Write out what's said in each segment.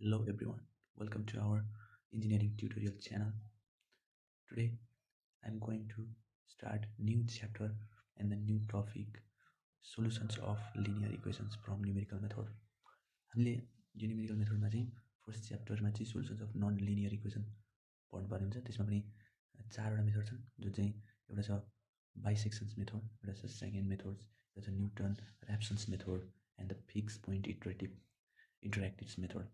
Hello everyone, welcome to our engineering tutorial channel. Today I'm going to start new chapter and the new topic solutions of linear equations from numerical method. हामीले यो numerical मेथडमा चाहिँ first च्याप्टरमा चाहिँ solutions of non linear equation पढ्नुपर्ने हुन्छ। त्यसमा पनि चारवटा मेथड छन्, जुन चाहिँ एउटा छ बाइसेक्सन्स मेथड, एउटा छ सेकेन्ड मेथड, एउटा छ Newton Raphson's method and the fix point iteratives method.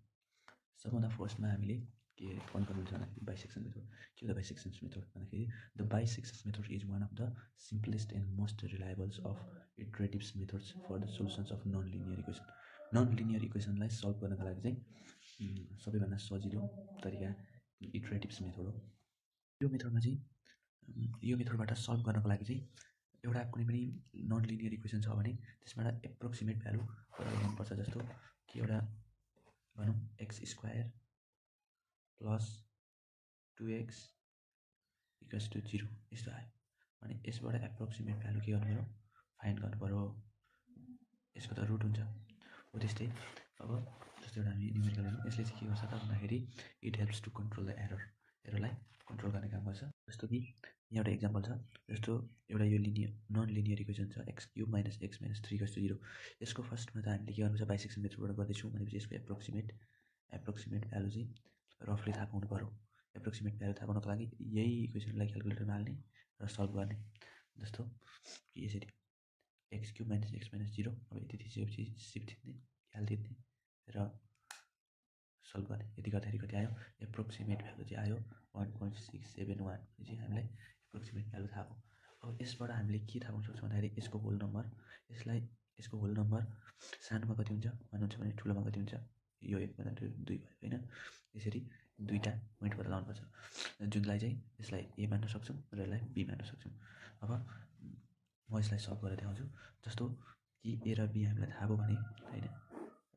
सबभन्दा फर्स्टमा हामीले के पढ्नुपर्ने हुन्छ भन्दाखेरि बाइसेक्सन मेथड। के हो द बाइसेक्सन्स मेथड भन्दाखेरि the bisections method is one of the simplest and most reliables of iteratives methods for the solutions of non linear equation. Non linear इक्वेसनलाई सल्भ गर्नको लागि चाहिँ सबैभन्दा सजिलो तरिका इटरेटिभ्स मेथड हो। यो मेथडमा चाहिँ यो मेथडबाट सल्भ गर्नको लागि चाहिँ एउटा कुनै पनि नन लिनियर इक्वेसन छ भने त्यसबाट एप्रोक्सिमेट भ्यालु गर्नुपर्छ। जस्तो कि एउटा भनौँ x square plus 2x equals to 0 यस्तो आयो भने यसबाट एप्रोक्सिमेट भ्यालु के गर्नु पऱ्यो, फाइन्ड गर्नु पऱ्यो। यसको त रुट हुन्छ हो। त्यस्तै अब जस्तो एउटा हामी न्युमेरिकल हेरौँ, यसले चाहिँ के गर्छ त भन्दाखेरि it helps to control the एररलाई कन्ट्रोल गर्ने काम गर्छ। जस्तो कि यहाँ एउटा इक्जाम्पल छ, जस्तो एउटा यो नन लिनियर इक्वेसन छ x cube minus x minus 3 equals to 0। यसको फर्स्टमा त हामीले के गर्नुपर्छ, बाइसेक्सन मेथडबाट गर्दैछौँ भनेपछि यसको एप्रोक्सिमेट भ्यालु चाहिँ रफली थाहा पाउनु पऱ्यो। एप्रोक्सिमेट भ्यालु थाहा पाउनको लागि यही इक्वेसनलाई क्यालकुलेटरमा हाल्ने र सल्भ गर्ने। जस्तो कि यसरी x cube minus x minus 0, अब यति थिचेपछि सिफ्ट थिच्ने ख्याल थिच्ने र सल्भ गर्ने। यति गर्दाखेरि कति आयो, एप्रोक्सिमेट भ्यालु चाहिँ आयो 1.671 चाहिँ हामीलाई एप्रोक्सिमेट भ्यालु थाहा भयो। अब यसबाट हामीले के थाहा पाउन सक्छौँ भन्दाखेरि यसको होल नम्बर, यसको होल नम्बर सानोमा कति हुन्छ 1 हुन्छ भने ठुलोमा कति हुन्छ, यो 1 भन्दा 2 भयो होइन। यसरी दुईवटा पोइन्ट पत्ता लगाउनुपर्छ, जुनलाई चाहिँ यसलाई ए मान्न सक्छौँ र यसलाई बी मान्न सक्छौँ। अब म यसलाई सल्भ गरेर देखाउँछु। जस्तो कि ए र बी हामीलाई थाहा भयो भने होइन,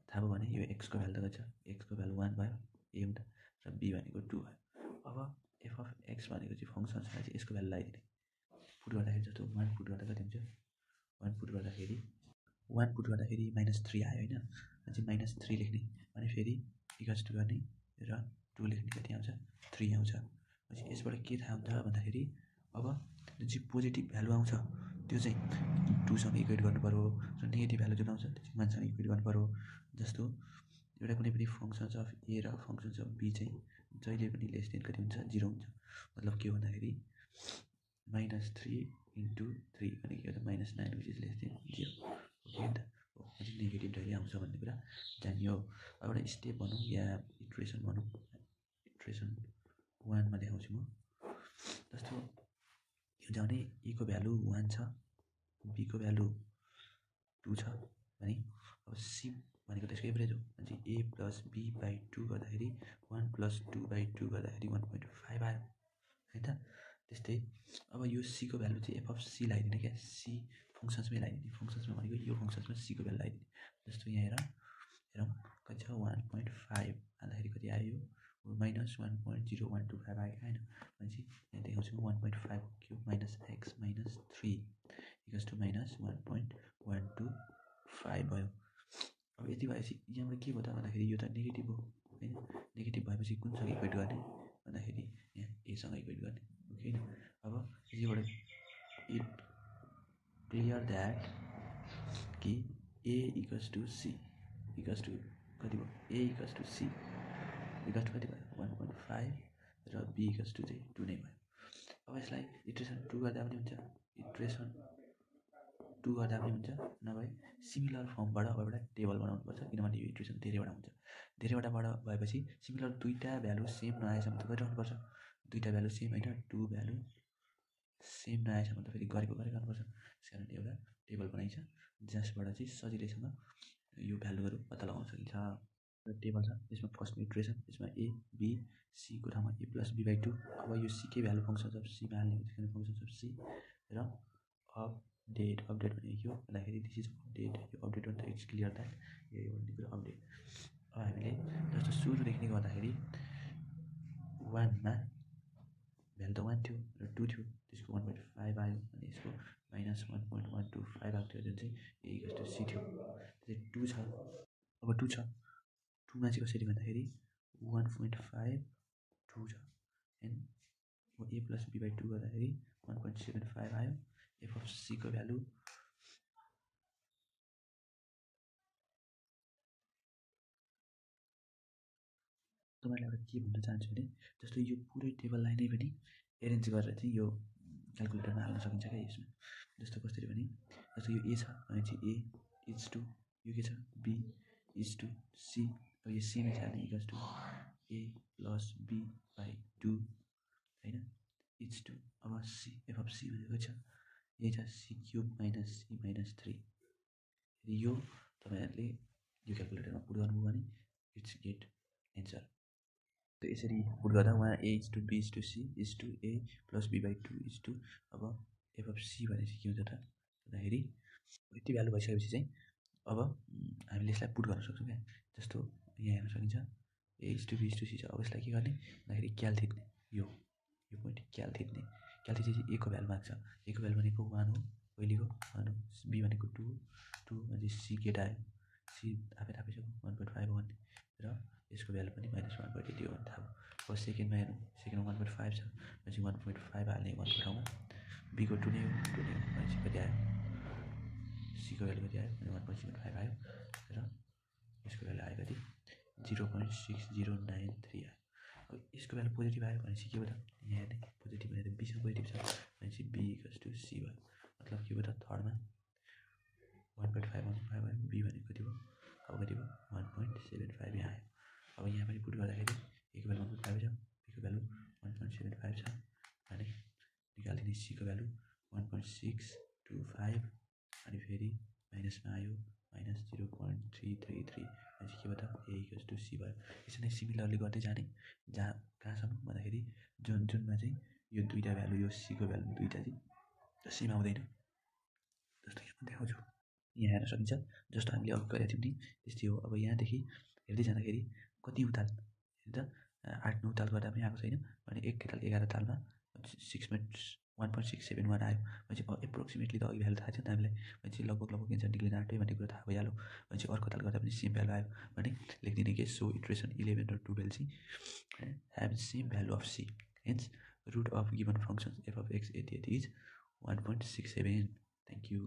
थाहा भयो भने यो एक्सको भ्यालु त कति छ, एक्सको भ्यालु 1 भयो ए हुँदा र बी भनेको 2 भयो। अब एफ अफ एक्स भनेको चाहिँ फङ्सन्सलाई चाहिँ यसको भ्यालु लगाइदिने, पुट गर्दाखेरि जस्तो 1 पुट गर्दा कति हुन्छ, 1 पुट गर्दाखेरि -3 आयो होइन, चाहिँ -3 लेख्ने भने फेरि इक्वल्स टु गर्ने र 2 लेख्ने कति आउँछ, 3 आउँछ। यसबाट के थाहा हुन्छ भन्दाखेरि अब जुन चाहिँ पोजिटिभ भ्यालु आउँछ त्यो चाहिँ 2सँग इक्वेट गर्नु पऱ्यो र नेगेटिभ भ्यालु जुन आउँछ त्यो चाहिँ 1सँग इक्वेट गर्नु पऱ्यो। जस्तो एउटा कुनै पनि फङ्सन्स अफ ए र फङ्सन्स अफ बी चाहिँ जहिले पनि लेस देन कति हुन्छ, 0 हुन्छ। मतलब के हो भन्दाखेरि -3 इन्टु 3 भनेको एउटा -9 विच इज लेस देन 0 हो नि त, नेगेटिभ जहिले आउँछ भन्ने कुरा जानियो। अब एउटा स्टेप भनौँ या इट्रेसन भनौँ, इट्रेसन 1मा देखाउँछु म। जस्तो के हुन्छ भने ईको भ्यालु 1 छ, बीको भ्यालु 2 छ भने अब सी भनेको त्यसको एभरेज हो भने चाहिँ ए प्लस बी बाई 2 गर्दाखेरि 1 प्लस 2 बाई 2 गर्दाखेरि 1.5 आयो होइन त। त्यस्तै अब यो सीको भ्यालु चाहिँ एफ अफ सी लगाइदिने क्या, सी फङ्सन्समै लगाइदिने, फङ्सन्समा भनेको यो फङ्सन्समा सीको भ्यालु लगाइदिने। जस्तो यहाँ हेरौँ कति छ 1.5 हाल्दाखेरि कति आयो, यो -1.0125 आयो होइन। भनेपछि यहाँ देखाउँछु 1.5 cube minus x minus 3 equals to -1.125 भयो। अब यति भएपछि यहाँबाट के भयो त भन्दाखेरि यो त नेगेटिभ हो होइन, नेगेटिभ भएपछि कुनसँग इक्वेट गर्ने भन्दाखेरि यहाँ एसँग इक्वेट गर्ने हो कि होइन। अब यहाँबाट इट क्लियर द्याट कि a equals to c equals to कति भयो, a equals to c equals to कति भयो 1.5 र बी इक्वल्स टु चाहिँ 2 नै भयो। अब यसलाई इट्रेसन 2 गर्दा पनि हुन्छ, इट्रेसन 2 गर्दा पनि हुन्छ, नभए सिमिलर फर्मबाट अब एउटा टेबल बनाउनुपर्छ, किनभने यो इट्रेसन धेरैवटा हुन्छ। धेरैवटाबाट भएपछि सिमिलर दुईवटा भ्यालु सेम नआएसम्म त गरिरहनुपर्छ, दुईवटा भ्यालु सेम होइन, 2 भ्यालु सेम नआएसम्म त फेरि गरेको गर्नुपर्छ। त्यस कारण एउटा टेबल बनाइन्छ जसबाट चाहिँ सजिलैसँग यो भ्यालुहरू पत्ता लगाउन सकिन्छ। टेबल छ, यसमा फर्स्टमा इट्रेसन, यसमा ए बी सीको ठाउँमा ए प्लस बी बाई 2। अब यो सीकै भ्यालु फङ्सन्स अफ सीमा हाल्ने हुन्छ, फङ्सन्स अफ सी र अपडेट भनेको के हो भन्दाखेरि दिस इज अपडेट, यो अपडेट भन्दा इट्स क्लियर द्याट यो भन्ने कुरा अपडेट। अब हामीले जस्तो सुरुदेखि नै गर्दाखेरि 1मा भ्यालु त 1 थियो र 2 थियो, त्यसको 1.5 आयो अनि यसको -1.125 आएको थियो, जुन चाहिँ ए इक्वल्स टु सी थियो। त्यो चाहिँ 2 छ, अब 2 छ 2मा चाहिँ कसरी भन्दाखेरि 1.5 2 छ and a plus b by 2 गर्दाखेरि 1.75 आयो। एफ अफ सीको भ्यालु तपाईँलाई एउटा के भन्न चाहन्छु भने जस्तो यो पुरै टेबललाई नै पनि एरेन्ज गरेर चाहिँ यो क्यालकुलेटरमा हाल्न सकिन्छ क्या यसमा। जस्तो कसरी भने जस्तो यो ए छ भने चाहिँ ए इज टु यो के छ बी इज टु सी। अब यो सीमा छ भने equals to a plus b by 2 होइन इज टु अब सी एफ अफ सी भनेको छ यही छ c cube minus c minus 3। यो तपाईँहरूले यो क्यालकुलेटरमा पुट गर्नुभयो भने इट्स गेट एन्सर। तो यसरी पुट गर्दा वहाँ a is to b is to c is to a plus b by 2 is to अब एफ अफ सी भनेपछि के हुन्छ त भन्दाखेरि यति भ्यालु भइसकेपछि चाहिँ अब हामीले यसलाई पुट गर्न सक्छौँ क्या। जस्तो यहाँ हेर्न सकिन्छ a is to b is to c छ। अब यसलाई के गर्ने भन्दाखेरि क्याल थिच्ने यो पोइन्ट क्याल थिच्ने चाहिँ ए को भ्यालु माग्छ। ए को भ्यालु भनेको 1 हो पहिलेको 1 हो बी भनेको 2 2 अझै सी गेट आयो सी आफै छ 1.5 हो भन्ने र यसको भ्यालु पनि -1.8 हो भने थाहा भयो। अब सेकेन्डमा हेर्नु सेकेन्डमा 1.5 छ भनेपछि 1.5 हाल्ने 1 को ठाउँमा बीको 2 नै हो भनेपछि कति आयो सीको भ्यालु कति आयो भने 1.75 आयो र यसको भ्यालु आयो कति 0.6093 आयो। अब यसको भ्यालु पोजिटिभ आयो भनेपछि के हो त यहाँ हेर्ने पोजिटिभ भनेर बीसँग पोजिटिभ छ भनेपछि बी इक्वल्स टु सी भयो। मतलब के हो त थर्डमा 1.5 बी भनेको कति भयो अब कति भयो 1.75 यहाँ आयो। अब यहाँ पनि पुट गर्दाखेरि ए को भ्यालु 1.5 छ बीको भ्यालु 1.75 छ भने निकालिदिने सीको भ्यालु 1.625 अनि फेरि माइनसमा आयो -0.333 भनेपछि के भयो त ए इक्वल्स टु सी भयो। यसरी नै सिमिलरली गर्दै जाने जहाँ कहाँसम्म भन्दाखेरि जुनमा चाहिँ यो दुईवटा भ्यालु यो सीको भ्यालु दुईवटा चाहिँ सेम आउँदैन। जस्तो यहाँ देखाउँछु यहाँ हेर्न सकिन्छ जस्तो हामीले अघि गरेको थियौँ नि त्यस्तै हो। अब यहाँदेखि हेर्दै जाँदाखेरि कति उताल हेर्दा 8 9 ताल गर्दा पनि आएको छैन भने 1 ताल 11 तालमा 1.671 आयो भनेपछि एप्रोक्सिमेटली त अघि भ्यालु थाहा थियो नि हामीलाई भनेपछि लगभग एन्सर निक्लिन आँट्यो भन्ने कुरा थाहा भइहाल्यो। भनेपछि अर्को ताल गर्दा पनि सेम भ्यालु आयो भने लेखिदिने के सो इटरेसन 11 र 12 चाहिँ have same value of c hence root of given function f of x यति इज 1.67। Thank you.